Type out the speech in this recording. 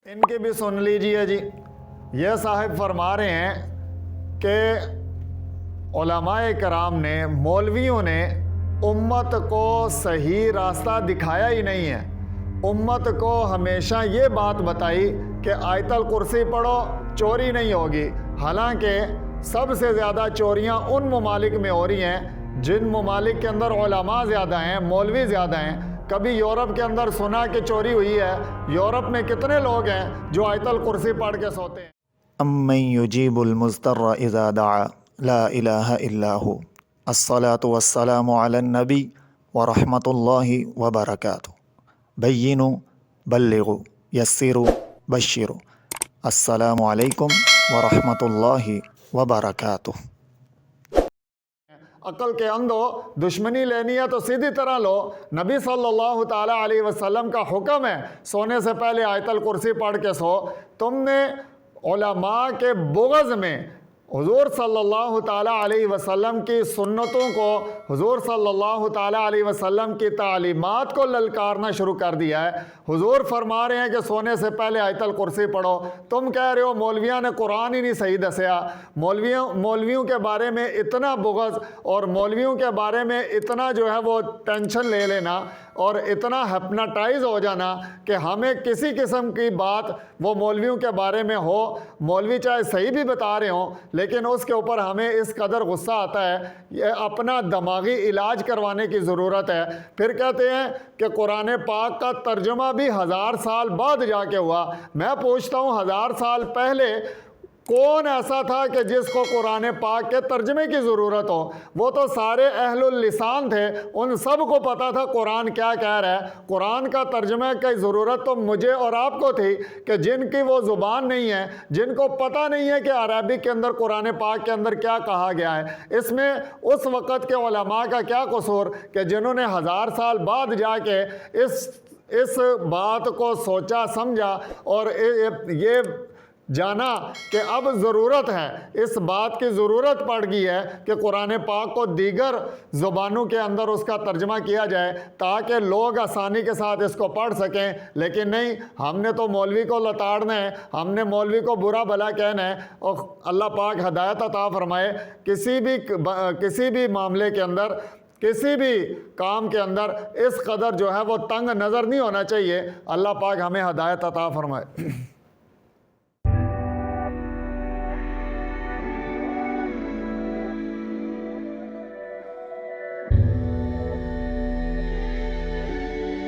ان کی بھی سن لیجئے جی۔ یہ صاحب فرما رہے ہیں کہ علماء کرام نے، مولویوں نے امت کو صحیح راستہ دکھایا ہی نہیں ہے۔ امت کو ہمیشہ یہ بات بتائی کہ آیت الکرسی پڑھو چوری نہیں ہوگی، حالانکہ سب سے زیادہ چوریاں ان ممالک میں ہو رہی ہیں جن ممالک کے اندر علماء زیادہ ہیں، مولوی زیادہ ہیں۔ کبھی یورپ کے اندر سنا کہ چوری ہوئی ہے؟ یورپ میں کتنے لوگ ہیں جو آیت الکرسی پڑھ کے سوتے ہیں؟ امن یجیب المضطر اذا دعا لا الہ الا ہو، الصلاۃ والسلام علی النبی ورحمۃ اللہ وبرکاتہ، بینوا بلغوا یسروا بشروا، السلام علیکم ورحمۃ اللہ وبرکاتہ۔ عقل کے اندھو، دشمنی لینی ہے تو سیدھی طرح لو۔ نبی صلی اللہ تعالیٰ علیہ وسلم کا حکم ہے سونے سے پہلے آیت الکرسی پڑھ کے سو۔ تم نے علماء کے بغض میں حضور صلی اللہ تعالیٰ علیہ وسلم کی سنتوں کو، حضور صلی اللہ تعالیٰ علیہ وسلم کی تعلیمات کو للکارنا شروع کر دیا ہے۔ حضور فرما رہے ہیں کہ سونے سے پہلے آیت الکرسی پڑھو، تم کہہ رہے ہو مولویوں نے قرآن ہی نہیں صحیح دسیا۔ مولویوں کے بارے میں اتنا بغض اور مولویوں کے بارے میں اتنا جو ہے وہ ٹینشن لے لینا اور اتنا ہپناٹائز ہو جانا کہ ہمیں کسی قسم کی بات وہ مولویوں کے بارے میں ہو، مولوی چاہے صحیح بھی بتا رہے ہوں لیکن اس کے اوپر ہمیں اس قدر غصہ آتا ہے۔ یہ اپنا دماغی علاج کروانے کی ضرورت ہے۔ پھر کہتے ہیں کہ قرآن پاک کا ترجمہ بھی 1000 سال بعد جا کے ہوا۔ میں پوچھتا ہوں 1000 سال پہلے کون ایسا تھا کہ جس کو قرآن پاک کے ترجمے کی ضرورت ہو؟ وہ تو سارے اہل اللسان تھے، ان سب کو پتا تھا قرآن کیا کہہ رہا ہے۔ قرآن کا ترجمہ کی ضرورت تو مجھے اور آپ کو تھی کہ جن کی وہ زبان نہیں ہے، جن کو پتہ نہیں ہے کہ عربی کے اندر قرآن پاک کے اندر کیا کہا گیا ہے۔ اس میں اس وقت کے علماء کا کیا قصور کہ جنہوں نے 1000 سال بعد جا کے اس بات کو سوچا سمجھا اور یہ جانا کہ اب ضرورت ہے، اس بات کی ضرورت پڑ گئی ہے کہ قرآن پاک کو دیگر زبانوں کے اندر اس کا ترجمہ کیا جائے تاکہ لوگ آسانی کے ساتھ اس کو پڑھ سکیں۔ لیکن نہیں، ہم نے تو مولوی کو لتاڑنا ہے، ہم نے مولوی کو برا بھلا کہنا ہے۔ اور اللہ پاک ہدایت عطا فرمائے، کسی بھی معاملے کے اندر، کسی بھی کام کے اندر اس قدر جو ہے وہ تنگ نظر نہیں ہونا چاہیے۔ اللہ پاک ہمیں ہدایت عطا فرمائے۔